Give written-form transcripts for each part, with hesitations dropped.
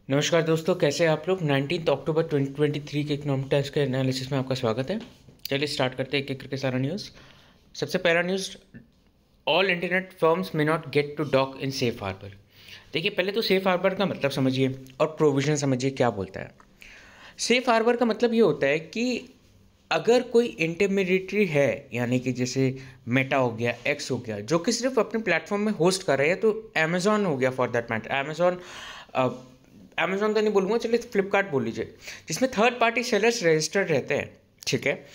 नमस्कार दोस्तों, कैसे हैं आप लोग। 19 अक्टूबर 2023 के इकोनॉमिक टाइम्स के एनालिसिस में आपका स्वागत है। चलिए स्टार्ट करते हैं एक एक करके सारा न्यूज़। सबसे पहला news, all internet firms may not get to dock in safe harbour. देखिए, पहले तो सेफ हार्बर का मतलब समझिए और प्रोविजन समझिए क्या बोलता है। सेफ हार्बर का मतलब ये होता है कि अगर कोई इंटरमीडिएटरी है, यानी कि जैसे मेटा हो गया, एक्स हो गया, जो कि सिर्फ अपने प्लेटफॉर्म में होस्ट कर रहे हैं, तो अमेजॉन हो गया फॉर दैट मैटर, अमेजॉन तो नहीं बोलूँगा, चलिए फ्लिपकार्ट बोल लीजिए, जिसमें थर्ड पार्टी सेलर्स रजिस्टर्ड रहते हैं। ठीक है,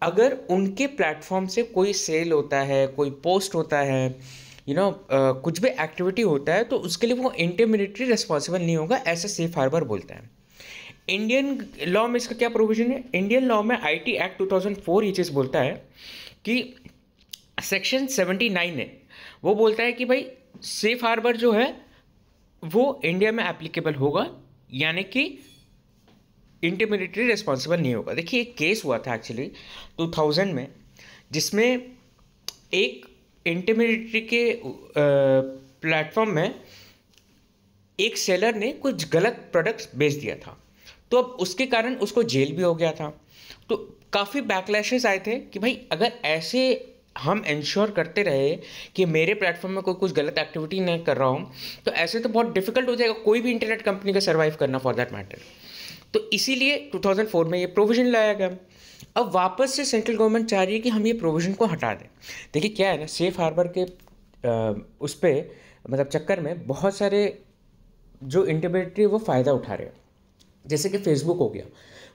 अगर उनके प्लेटफॉर्म से कोई सेल होता है, कोई पोस्ट होता है, कुछ भी एक्टिविटी होता है, तो उसके लिए वो इंटरमीडिएटरी रिस्पॉन्सिबल नहीं होगा, ऐसा सेफ हार्बर बोलता है। इंडियन लॉ में इसका क्या प्रोविजन है? इंडियन लॉ में आईटी एक्ट 2004 ये चीज़ बोलता है कि सेक्शन 79 है, वो बोलता है कि भाई सेफ हार्बर जो है वो इंडिया में एप्लीकेबल होगा, यानी कि इंटरमीडिएटरी रिस्पॉन्सिबल नहीं होगा। देखिए, एक केस हुआ था एक्चुअली 2000 में, जिसमें एक इंटरमीडिएटरी के प्लेटफॉर्म में एक सेलर ने कुछ गलत प्रोडक्ट्स बेच दिया था, तो अब उसके कारण उसको जेल भी हो गया था। तो काफ़ी बैकलैशेस आए थे कि भाई अगर ऐसे हम इंश्योर करते रहे कि मेरे प्लेटफॉर्म में कोई कुछ गलत एक्टिविटी नहीं कर रहा हूँ, तो ऐसे तो बहुत डिफिकल्ट हो जाएगा कोई भी इंटरनेट कंपनी का सर्वाइव करना फॉर दैट मैटर। तो इसीलिए 2004 में ये प्रोविज़न लाया गया। अब वापस से सेंट्रल गवर्नमेंट चाह रही है कि हम ये प्रोविज़न को हटा दें। देखिए क्या है ना, सेफ हार्बर के उस पर मतलब चक्कर में बहुत सारे जो इंटरमीडिएटरी वो फ़ायदा उठा रहे हैं। जैसे कि फेसबुक हो गया,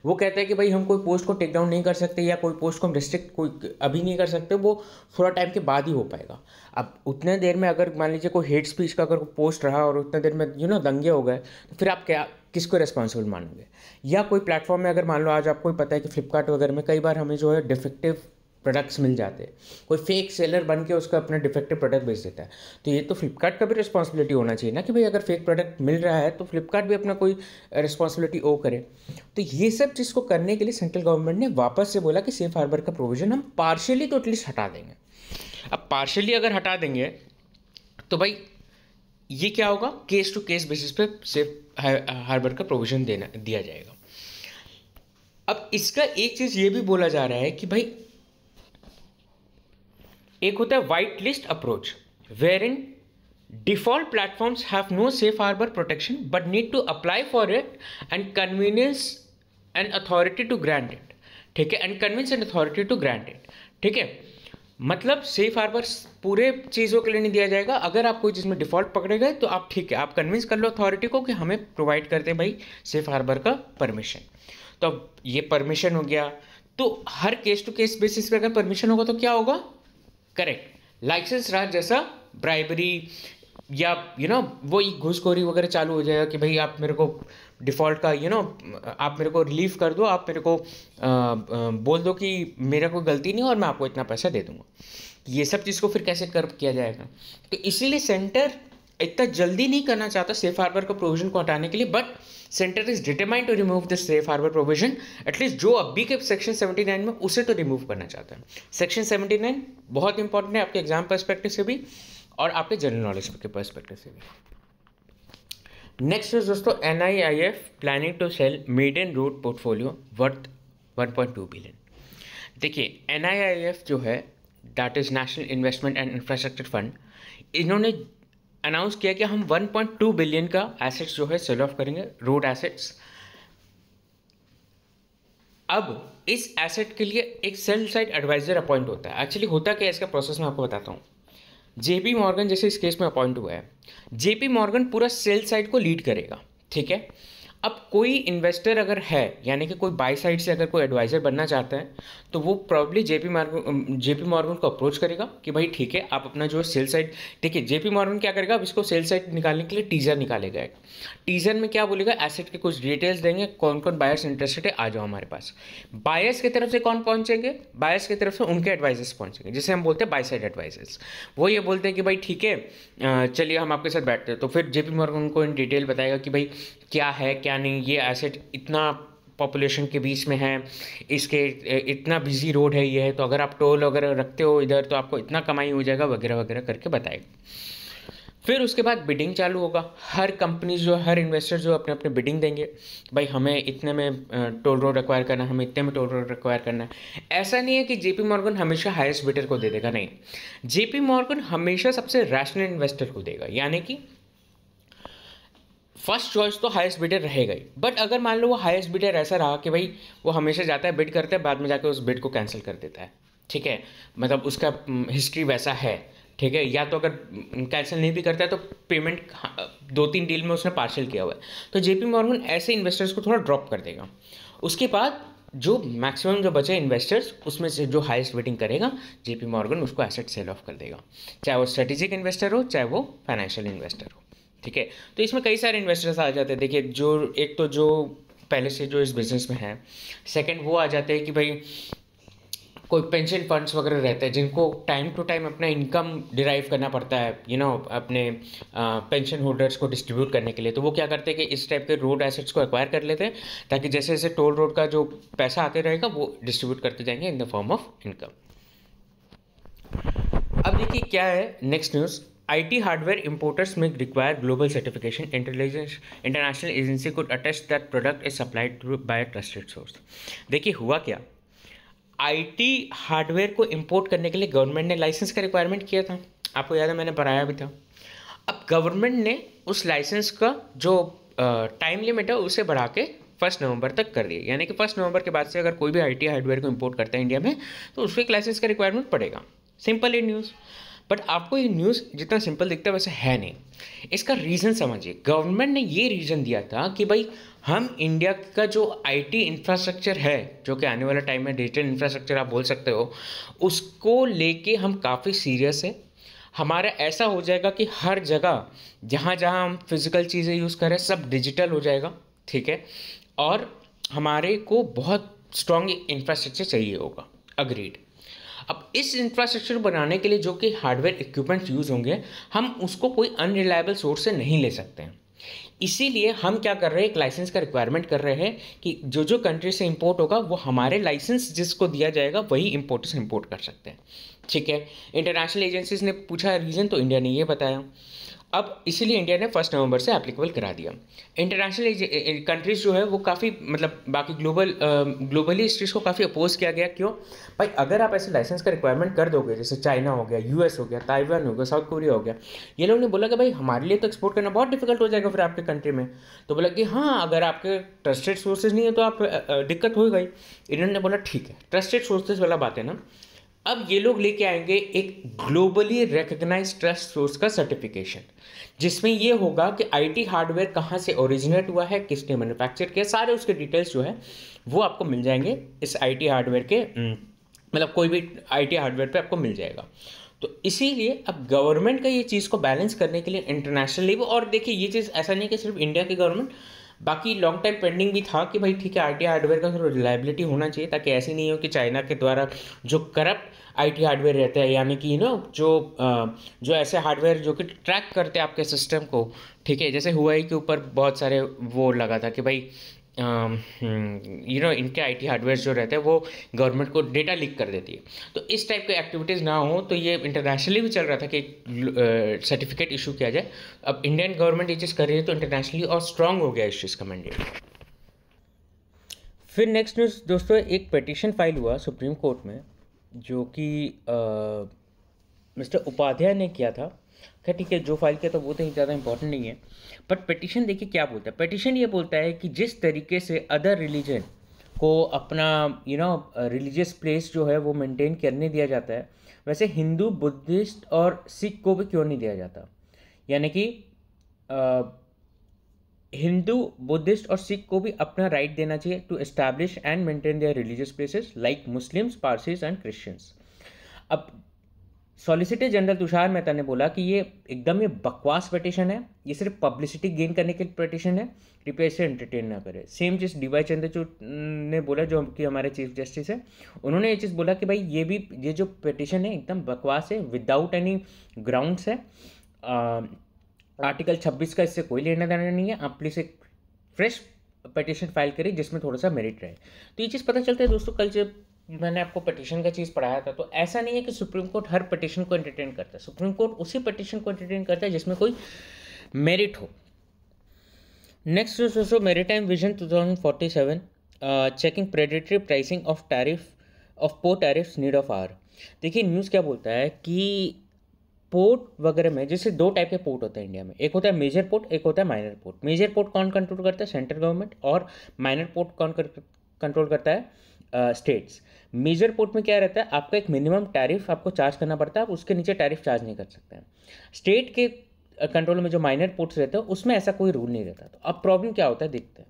वो कहता है कि भाई हम कोई पोस्ट को टेक डाउन नहीं कर सकते, या कोई पोस्ट को हम रिस्ट्रिक्ट कोई अभी नहीं कर सकते, वो थोड़ा टाइम के बाद ही हो पाएगा। अब उतने देर में अगर मान लीजिए कोई हेट स्पीच का अगर पोस्ट रहा और उतने देर में दंगे हो गए, तो फिर आप क्या किसको रिस्पॉन्सिबल मानोगे? या कोई प्लेटफॉर्म में अगर मान लो आज आपको पता है कि फ्लिपकार्ट वगैरह में कई बार हमें जो है डिफेक्टिव प्रोडक्ट्स मिल जाते हैं, कोई फेक सेलर बन के उसका अपना डिफेक्टिव प्रोडक्ट बेच देता है, तो ये तो फ्लिपकार्ट का भी रिस्पॉन्सिबिलिटी होना चाहिए ना कि भाई अगर फेक प्रोडक्ट मिल रहा है तो फ्लिपकार्ट भी अपना कोई रिस्पॉन्सिबिलिटी ओ करे। तो ये सब चीज़ को करने के लिए सेंट्रल गवर्नमेंट ने वापस से बोला कि सेफ हार्बर का प्रोविजन हम पार्शियली तो एटलीस्ट हटा देंगे। अब पार्शियली अगर हटा देंगे तो भाई ये क्या होगा, केस टू केस बेसिस पे सेफ हार्बर का प्रोविजन दिया जाएगा। अब इसका एक चीज़ ये भी बोला जा रहा है कि भाई एक होता है white list approach, wherein default platforms have no safe harbour protection but need to apply for it and convenience and authority to grant it. ठीक है, and convince and authority to grant it. ठीक है, मतलब safe harbour पूरे चीज़ों के लिए नहीं दिया जाएगा। अगर आप कोई चीज़ में डिफॉल्ट पकड़े गए तो आप ठीक है, आप कन्विंस कर लो अथॉरिटी को कि हमें प्रोवाइड करते हैं भाई सेफ हार्बर का परमिशन। तो अब ये परमिशन हो गया, तो हर केस टू केस बेसिस पे अगर परमिशन होगा तो क्या होगा, करेक्ट, लाइसेंस राज जैसा ब्राइबरी या वो घूसखोरी वगैरह चालू हो जाएगा कि भाई आप मेरे को डिफ़ॉल्ट का आप मेरे को रिलीफ कर दो, आप मेरे को बोल दो कि मेरा कोई गलती नहीं और मैं आपको इतना पैसा दे दूंगा। ये सब चीज़ को फिर कैसे कर किया जाएगा? तो इसीलिए सेंटर इतना जल्दी नहीं करना चाहता सेफ हार्बर का प्रोविजन को हटाने के लिए, but centre is determined to remove the safe harbour provision, at least जो अभी के सेक्शन 79 में उसे तो रिमूव करना चाहता है। सेक्शन 79 बहुत इंपॉर्टेंट है आपके एग्जाम पर्सपेक्टिव से भी और आपके जनरल नॉलेज के पर्सपेक्टिव से भी। नेक्स्ट है दोस्तों, NIIF planning to sell maiden road portfolio worth 1.2 billion. देखिए, NIIF जो है, that is national investment and infrastructure fund, इन्होंने अनाउंस किया कि हम 1.2 बिलियन का एसेट्स जो है सेल ऑफ करेंगे, रोड एसेट्स। अब इस एसेट के लिए एक सेल साइड एडवाइजर अपॉइंट होता है। एक्चुअली होता क्या है इसका प्रोसेस मैं आपको बताता हूँ। JP मॉर्गन जैसे इस केस में अपॉइंट हुआ है, JP मॉर्गन पूरा सेल साइड को लीड करेगा। ठीक है, अब कोई इन्वेस्टर अगर है, यानी कि कोई बाई साइड से अगर कोई एडवाइज़र बनना चाहता है, तो वो प्रॉब्ली JP मॉर्गन को अप्रोच करेगा कि भाई ठीक है, आप अपना जो सेल साइड, ठीक है, JP मॉर्गन क्या करेगा, अब इसको सेल साइड निकालने के लिए टीजर निकालेगा। एक टीजर में क्या बोलेगा, एसेट के कुछ डिटेल्स देंगे, कौन कौन बायर्स इंटरेस्टेड है आ जाओ हमारे पास। बायर्स की तरफ से कौन पहुंचेंगे, बायर्स की तरफ से उनके एडवाइजर्स पहुंचेंगे, जिसे हम बोलते हैं बाई साइड एडवाइजर्स। वो ये बोलते हैं कि भाई ठीक है, चलिए हम आपके साथ बैठते हैं, तो फिर JP मॉर्गन उनको इन डिटेल बताएगा कि भाई क्या है क्या नहीं, ये एसेट इतना पॉपुलेशन के बीच में है, इसके इतना बिजी रोड है ये है, तो अगर आप टोल वगैरह रखते हो इधर तो आपको इतना कमाई हो जाएगा वगैरह वगैरह करके बताएगा। फिर उसके बाद बिडिंग चालू होगा। हर कंपनी जो, हर इन्वेस्टर जो अपने अपने बिडिंग देंगे, भाई हमें इतने में टोल रोड एक्वायर करना है, हमें इतने में टोल रोड एक्वायर करना है। ऐसा नहीं है कि जेपी मॉर्गन हमेशा हाईएस्ट बिडर को दे देगा, नहीं। जेपी मॉर्गन हमेशा सबसे रैशनल इन्वेस्टर को देगा, यानी कि फर्स्ट चॉइस तो हाईएस्ट बिडर रहेगा ही, बट अगर मान लो वो हाईएस्ट बिडर ऐसा रहा कि भाई वो हमेशा जाता है बिड करता है, बाद में जाकर उस बिड को कैंसिल कर देता है, ठीक है, मतलब उसका हिस्ट्री वैसा है, ठीक है, या तो अगर कैंसिल नहीं भी करता है तो पेमेंट 2-3 डील में उसने पार्शियल किया हुआ है, तो जेपी मॉर्गन ऐसे इन्वेस्टर्स को थोड़ा ड्रॉप कर देगा। उसके बाद जो मैक्सिमम जो बचे इन्वेस्टर्स, उसमें से जो हाईएस्ट बिडिंग करेगा जेपी मॉर्गन उसको एसेट सेल ऑफ कर देगा, चाहे वो स्ट्रेटेजिक इन्वेस्टर हो चाहे वो फाइनेंशियल इन्वेस्टर हो, ठीक है। तो इसमें कई सारे इन्वेस्टर्स आ जाते हैं। देखिए, जो एक तो जो पहले से जो इस बिज़नेस में है, सेकंड वो आ जाते हैं कि भाई कोई पेंशन फंड्स वगैरह रहते हैं जिनको टाइम टू टाइम अपना इनकम डिराइव करना पड़ता है, अपने पेंशन होल्डर्स को डिस्ट्रीब्यूट करने के लिए, तो वो क्या करते हैं कि इस टाइप के रोड एसेट्स को एक्वायर कर लेते हैं, ताकि जैसे जैसे टोल रोड का जो पैसा आते रहेगा वो डिस्ट्रीब्यूट करते जाएंगे in the form of income. अब देखिए क्या है next news. IT hardware importers may require global certification. International agency could attest that product is supplied by a trusted source. देखिए हुआ क्या, IT हार्डवेयर को इंपोर्ट करने के लिए गवर्नमेंट ने लाइसेंस का रिक्वायरमेंट किया था, आपको याद है, मैंने पढ़ाया भी था। अब गवर्नमेंट ने उस लाइसेंस का जो टाइम लिमिट है उसे बढ़ा के 1 नवंबर तक कर दिया, यानी कि 1 नवंबर के बाद से अगर कोई भी IT हार्डवेयर को इंपोर्ट करता है इंडिया में तो उसको एक लाइसेंस का रिक्वायरमेंट पड़ेगा। सिंपल है न्यूज़, बट आपको ये न्यूज़ जितना सिंपल दिखता है वैसे है नहीं। इसका रीज़न समझिए। गवर्नमेंट ने ये रीज़न दिया था कि भाई हम इंडिया का जो IT इंफ्रास्ट्रक्चर है, जो कि आने वाला टाइम में डिजिटल इंफ्रास्ट्रक्चर आप बोल सकते हो, उसको लेके हम काफ़ी सीरियस है। हमारा ऐसा हो जाएगा कि हर जगह जहाँ जहाँ हम फिज़िकल चीज़ें यूज़ करें सब डिजिटल हो जाएगा, ठीक है, और हमारे को बहुत स्ट्रॉन्ग इंफ्रास्ट्रक्चर चाहिए होगा। अग्रीड। अब इस इंफ्रास्ट्रक्चर बनाने के लिए जो कि हार्डवेयर इक्विपमेंट्स यूज़ होंगे, हम उसको कोई अनरिलायबल सोर्स से नहीं ले सकते हैं। इसीलिए हम क्या कर रहे हैं, एक लाइसेंस का रिक्वायरमेंट कर रहे हैं कि जो जो कंट्री से इंपोर्ट होगा वो हमारे लाइसेंस जिसको दिया जाएगा वही इंपोर्टर्स इंपोर्ट कर सकते हैं, ठीक है। इंटरनेशनल एजेंसीज ने पूछा रीज़न, तो इंडिया ने ये बताया। अब इसीलिए इंडिया ने 1 नवंबर से एप्लीकेबल करा दिया। इंटरनेशनल कंट्रीज जो है वो काफ़ी, मतलब बाकी ग्लोबली इस चीज़ को काफ़ी अपोज किया गया। क्यों भाई, अगर आप ऐसे लाइसेंस का रिक्वायरमेंट कर दोगे, जैसे चाइना हो गया, US हो गया, ताइवान हो गया, साउथ कोरिया हो गया, ये लोग ने बोला कि भाई हमारे लिए तो एक्सपोर्ट करना बहुत डिफिकल्ट हो जाएगा फिर आपके कंट्री में। तो बोला कि हाँ, अगर आपके ट्रस्टेड सोर्सेज नहीं है तो आप दिक्कत होगा ही। इन्होंने बोला ठीक है, ट्रस्टेड सोर्सेज वाला बात है ना, अब ये लोग लेके आएंगे एक ग्लोबली रिकग्नाइज्ड ट्रस्ट सोर्स का सर्टिफिकेशन, जिसमें ये होगा कि IT हार्डवेयर कहाँ से ओरिजिनेट हुआ है, किसने मैन्युफैक्चर किया, सारे उसके डिटेल्स जो है वो आपको मिल जाएंगे इस IT हार्डवेयर के, मतलब कोई भी IT हार्डवेयर पे आपको मिल जाएगा। तो इसीलिए अब गवर्नमेंट का ये चीज़ को बैलेंस करने के लिए इंटरनेशनली, और देखिए ये चीज़ ऐसा नहीं कि सिर्फ इंडिया की गवर्नमेंट, बाकी लॉन्ग टाइम पेंडिंग भी था कि भाई ठीक है IT हार्डवेयर का थोड़ा रिलायबिलिटी होना चाहिए, ताकि ऐसे नहीं हो कि चाइना के द्वारा जो करप्ट IT हार्डवेयर रहता है, यानी कि जो ऐसे हार्डवेयर जो कि ट्रैक करते हैं आपके सिस्टम को, ठीक है, जैसे हुआई के ऊपर बहुत सारे वो लगा था कि भाई इनके IT हार्डवेयर जो रहते हैं वो गवर्नमेंट को डेटा लीक कर देती है। तो इस टाइप के एक्टिविटीज़ ना हो, तो ये इंटरनेशनली भी चल रहा था कि सर्टिफिकेट इशू किया जाए। अब इंडियन गवर्नमेंट ये चीज़ कर रही है तो इंटरनेशनली और स्ट्रांग हो गया इस चीज़ का मैंडेट। फिर नेक्स्ट न्यूज़ दोस्तों, एक पिटीशन फाइल हुआ सुप्रीम कोर्ट में, जो कि मिस्टर उपाध्याय ने किया था। खैर ठीक है, जो फाइल किया था वो तो ज़्यादा इंपॉर्टेंट नहीं है, बट पिटीशन देखिए क्या बोलता है। पिटीशन ये बोलता है कि जिस तरीके से अदर रिलीजन को अपना रिलीजियस प्लेस जो है वो मेंटेन करने दिया जाता है, वैसे हिंदू, बुद्धिस्ट और सिख को भी क्यों नहीं दिया जाता। यानी कि हिंदू, बुद्धिस्ट और सिख को भी अपना राइट देना चाहिए to establish and maintain their religious places like Muslims, Parsis and Christians. अब सॉलिसिटर जनरल तुषार मेहता ने बोला कि ये एकदम ये बकवास पिटीशन है, ये सिर्फ पब्लिसिटी गेन करने के पिटीशन है, कृपया इसे एंटरटेन ना करें। सेम चीज़ DY चंद्रचूड़ ने बोला, जो कि हमारे चीफ जस्टिस है, उन्होंने ये चीज़ बोला कि भाई ये जो पिटीशन है एकदम बकवास है, विदाउट एनी ग्राउंड्स है। आर्टिकल 26 का इससे कोई लेना देना नहीं है। आप प्लीज़ एक फ्रेश पिटीशन फाइल करिए जिसमें थोड़ा सा मेरिट रहे। तो ये चीज़ पता चलता है दोस्तों, कल जब मैंने आपको पिटिशन का चीज़ पढ़ाया था, तो ऐसा नहीं है कि सुप्रीम कोर्ट हर पिटिशन को एंटरटेन करता है। सुप्रीम कोर्ट उसी पिटिशन को एंटरटेन करता है जिसमें कोई मेरिट हो। Next is also maritime vision 2047, checking predatory pricing of tariff of port tariffs need of hour. देखिए न्यूज़ क्या बोलता है कि पोर्ट वगैरह में, जैसे दो टाइप के पोर्ट होते हैं इंडिया में, एक होता है मेजर पोर्ट, एक होता है माइनर पोर्ट। मेजर पोर्ट कौन कंट्रोल करता है? Central government. और माइनर पोर्ट कौन कंट्रोल करता है? स्टेट्स। मेजर पोर्ट में क्या रहता है, आपका एक मिनिमम टैरिफ आपको चार्ज करना पड़ता है, आप उसके नीचे टैरिफ चार्ज नहीं कर सकते हैं। स्टेट के कंट्रोल में जो माइनर पोर्ट्स रहते हैं उसमें ऐसा कोई रूल नहीं रहता। तो अब प्रॉब्लम क्या होता है, देखते हैं।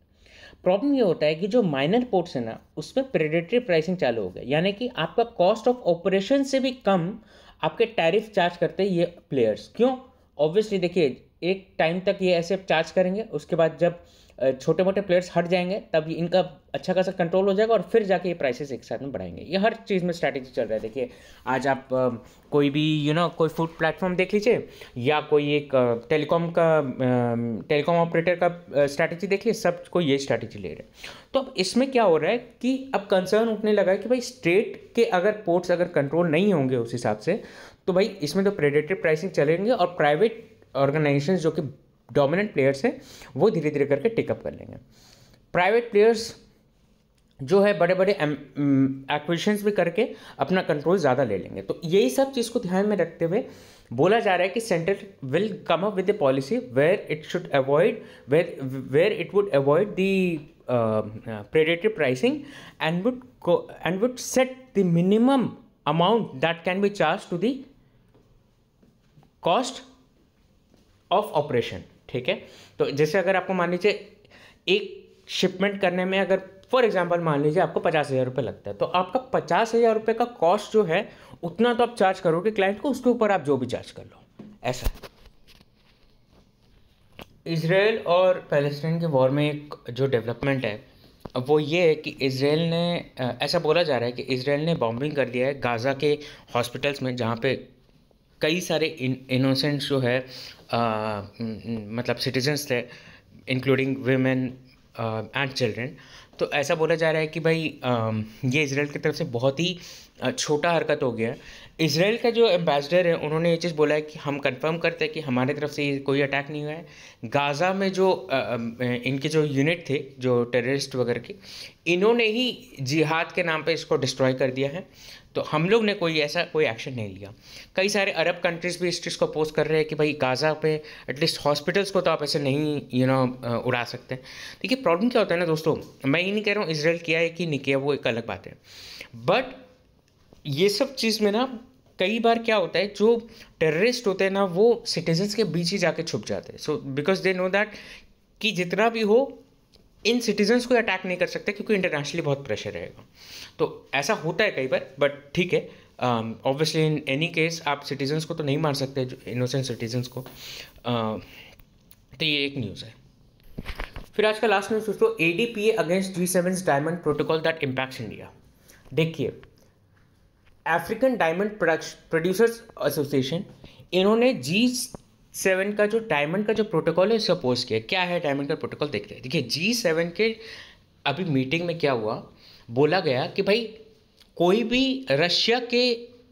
प्रॉब्लम ये होता है कि जो माइनर पोर्ट्स है ना, उसमें प्रेडेटरी प्राइसिंग चालू हो गया, यानी कि आपका कॉस्ट ऑफ ऑपरेशन से भी कम आपके टैरिफ चार्ज करते हैं ये प्लेयर्स। क्यों? ऑब्वियसली देखिए, एक टाइम तक ये ऐसे चार्ज करेंगे, उसके बाद जब छोटे मोटे प्लेयर्स हट जाएंगे तब इनका अच्छा खासा कंट्रोल हो जाएगा और फिर जाके ये प्राइसेस एक साथ में बढ़ाएंगे। ये हर चीज़ में स्ट्रैटेजी चल रहा है। देखिए आज आप कोई भी कोई फूड प्लेटफॉर्म देख लीजिए, या कोई एक टेलीकॉम ऑपरेटर का स्ट्रैटेजी देख लीजिए, सब कोई ये स्ट्रैटेजी ले रहे हैं। तो अब इसमें क्या हो रहा है कि अब कंसर्न उठने लगा है कि भाई स्टेट के अगर पोर्ट्स अगर कंट्रोल नहीं होंगे उस हिसाब से, तो भाई इसमें तो प्रेडेटरी प्राइसिंग चलेंगे और प्राइवेट ऑर्गेनाइजेशंस जो कि डोमिनेंट प्लेयर्स हैं वो धीरे धीरे करके टिकअप कर लेंगे। प्राइवेट प्लेयर्स जो है बड़े बड़े एक्विजिशंस भी करके अपना कंट्रोल ज़्यादा ले लेंगे। तो यही सब चीज़ को ध्यान में रखते हुए बोला जा रहा है कि centre will come up with the policy where it should avoid where it would avoid the predatory pricing and would set the minimum amount that can be charged to the cost of operation। ठीक है, तो जैसे अगर आपको मान लीजिए एक shipment करने में अगर फॉर एग्जांपल मान लीजिए आपको 50,000 रुपये लगता है, तो आपका 50,000 रुपये का कॉस्ट जो है उतना तो आप चार्ज करोगे क्लाइंट को, उसके ऊपर आप जो भी चार्ज कर लो, ऐसा। इजराइल और पैलेस्टाइन के वॉर में एक जो डेवलपमेंट है वो ये है कि इजराइल ने ऐसा बोला जा रहा है कि इजराइल ने बॉम्बिंग कर दिया है गाज़ा के हॉस्पिटल्स में, जहाँ पे कई सारे इनोसेंट्स जो है मतलब सिटीजन्स थे, इंक्लूडिंग वीमेन एंड चिल्ड्रेन। तो ऐसा बोला जा रहा है कि भाई ये इजराइल की तरफ से बहुत ही छोटा हरकत हो गया है। इजराइल का जो एम्बेसडर है उन्होंने ये चीज़ बोला है कि हम कंफर्म करते हैं कि हमारे तरफ से कोई अटैक नहीं हुआ है। गाज़ा में जो इनके जो यूनिट थे जो टेररिस्ट वगैरह की, इन्होंने ही जिहाद के नाम पे इसको डिस्ट्रॉय कर दिया है। तो हम लोग ने कोई एक्शन नहीं लिया। कई सारे अरब कंट्रीज़ भी इस चीज़ को अपोज कर रहे हैं कि भाई गाज़ा पे एटलीस्ट हॉस्पिटल्स को तो आप ऐसे नहीं उड़ा सकते। देखिए प्रॉब्लम क्या होता है ना दोस्तों, मैं ये नहीं कह रहा हूँ इजराइल किया है कि नहीं किया, वो एक अलग बात है, बट ये सब चीज़ में ना कई बार क्या होता है, जो टेररिस्ट होते हैं ना वो सिटीजन्स के बीच ही जाके छुप जाते हैं। So because they know that कि जितना भी हो इन सिटीजन्स को अटैक नहीं कर सकते क्योंकि इंटरनेशनली बहुत प्रेशर रहेगा। तो ऐसा होता है कई बार, बट ठीक है, ऑब्वियसली इन एनी केस आप सिटीजन्स को तो नहीं मार सकते, जो इनोसेंट सिटीजन्स को। तो ये एक न्यूज़ है। फिर आज का लास्ट न्यूज़ दोस्तों, ADPA against G7 diamond protocol that impacts India. देखिए अफ्रीकन डायमंड प्रोड्यूसर्स एसोसिएशन, इन्होंने G7 का जो डायमंड का जो प्रोटोकॉल है सपोज किया। क्या है डायमंड का प्रोटोकॉल, देखते हैं। देखिए G7 के अभी मीटिंग में क्या हुआ, बोला गया कि भाई कोई भी रशिया के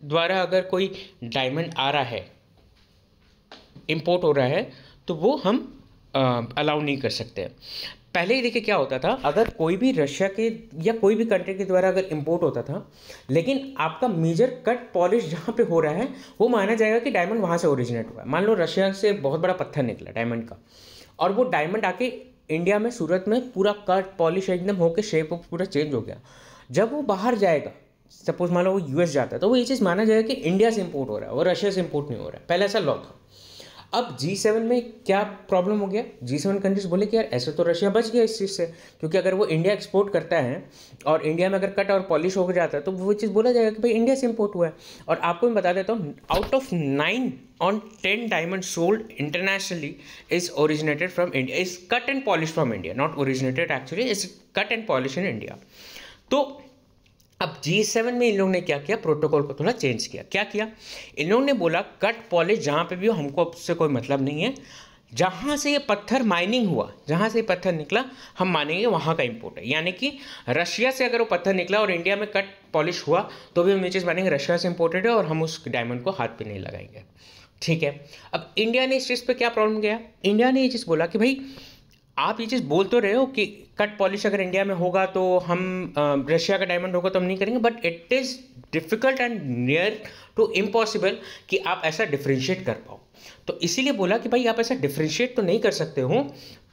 द्वारा अगर कोई डायमंड आ रहा है, इंपोर्ट हो रहा है, तो वो हम अलाउ नहीं कर सकते। पहले ही देखिए क्या होता था, अगर कोई भी रशिया के या कोई भी कंट्री के द्वारा अगर इंपोर्ट होता था, लेकिन आपका मेजर कट पॉलिश जहाँ पे हो रहा है वो माना जाएगा कि डायमंड वहाँ से ओरिजिनेट हुआ है। मान लो रशिया से बहुत बड़ा पत्थर निकला डायमंड का, और वो डायमंड आके इंडिया में सूरत में पूरा कट पॉलिश एकदम होकर शेप पूरा चेंज हो गया। जब वो बाहर जाएगा, सपोज मान लो वो US जाता है, तो वो ये चीज़ माना जाएगा कि इंडिया से इंपोर्ट हो रहा है, वो रशिया से इंपोर्ट नहीं हो रहा है। पहले ऐसा लॉ था। अब G7 में क्या प्रॉब्लम हो गया, G7 कंट्रीज बोले कि यार ऐसे तो रशिया बच गया इस चीज़ से, क्योंकि अगर वो इंडिया एक्सपोर्ट करता है और इंडिया में अगर कट और पॉलिश हो जाता है तो वो चीज़ बोला जाएगा कि भाई इंडिया से इंपोर्ट हुआ है। और आपको मैं बता देता हूँ, out of 9 on 10 diamonds sold internationally is originated from India, is cut and polished from India, not originated actually, is cut and polished in India। तो अब G7 में इन लोगों ने क्या किया, प्रोटोकॉल को थोड़ा चेंज किया। क्या किया, इन लोगों ने बोला कट पॉलिश जहाँ पे भी हो हमको उससे कोई मतलब नहीं है, जहाँ से ये पत्थर माइनिंग हुआ, जहाँ से ये पत्थर निकला, हम मानेंगे वहाँ का इंपोर्ट है। यानी कि रशिया से अगर वो पत्थर निकला और इंडिया में कट पॉलिश हुआ तो भी हम ये चीज़ मानेंगे रशिया से इंपोर्टेड है और हम उस डायमंड को हाथ पे नहीं लगाएंगे। ठीक है, अब इंडिया ने इस चीज़ पे क्या प्रॉब्लम किया, इंडिया ने ये चीज़ बोला कि भाई आप ये चीज़ बोल तो रहे हो कि कट पॉलिश अगर इंडिया में होगा तो हम रशिया का डायमंड होगा तो हम नहीं करेंगे, but it is difficult and near to impossible कि आप ऐसा डिफ्रेंशिएट कर पाओ। तो इसीलिए बोला कि भाई आप ऐसा डिफ्रेंशिएट तो नहीं कर सकते हो,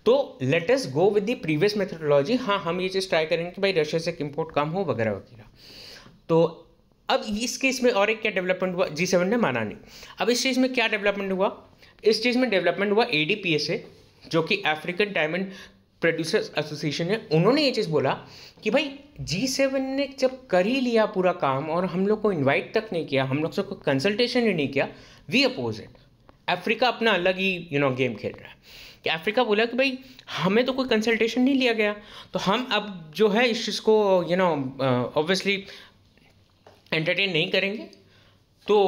तो let us go with the previous methodology. हाँ, हम ये चीज़ ट्राई करेंगे कि भाई रशिया से इम्पोर्ट कम हो वगैरह वगैरह। तो अब इस केस में और एक क्या डेवलपमेंट हुआ, G7 ने माना नहीं। अब इस चीज़ में क्या डेवलपमेंट हुआ, इस चीज़ में डेवलपमेंट हुआ ADPSA, जो कि अफ्रीकन डायमंड प्रोड्यूसर्स एसोसिएशन है। उन्होंने ये चीज़ बोला कि भाई G7 ने जब कर ही लिया पूरा काम और हम लोग को इनवाइट तक नहीं किया, हम लोग से कोई कंसल्टेशन ही नहीं किया, वी अपोज इट। अफ्रीका अपना अलग ही गेम खेल रहा है कि अफ्रीका बोला कि भाई हमें तो कोई कंसल्टेशन नहीं लिया गया, तो हम अब जो है इस चीज़ को ऑब्वियसली एंटरटेन नहीं करेंगे, तो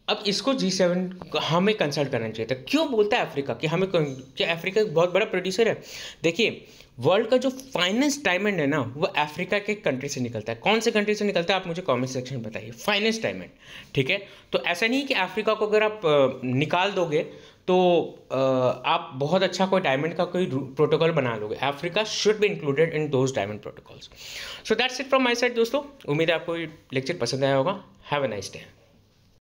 अब इसको G7 हमें कंसल्ट करना चाहिए था। क्यों बोलता है अफ्रीका कि हमें, क्या अफ्रीका एक बहुत बड़ा प्रोड्यूसर है? देखिए, वर्ल्ड का जो फाइनेस्ट डायमंड है ना, वो अफ्रीका के कंट्री से निकलता है। कौन से कंट्री से निकलता है आप मुझे कमेंट सेक्शन में बताइए, फाइनेस्ट डायमंड। ठीक है, तो ऐसा नहीं कि अफ्रीका को अगर आप निकाल दोगे तो आप बहुत अच्छा कोई डायमंड का कोई प्रोटोकॉल बना लोगे। Africa should be included in those diamond protocols. So that's it from my side दोस्तों, उम्मीद है आपको ये लेक्चर पसंद आया होगा। Have a nice day.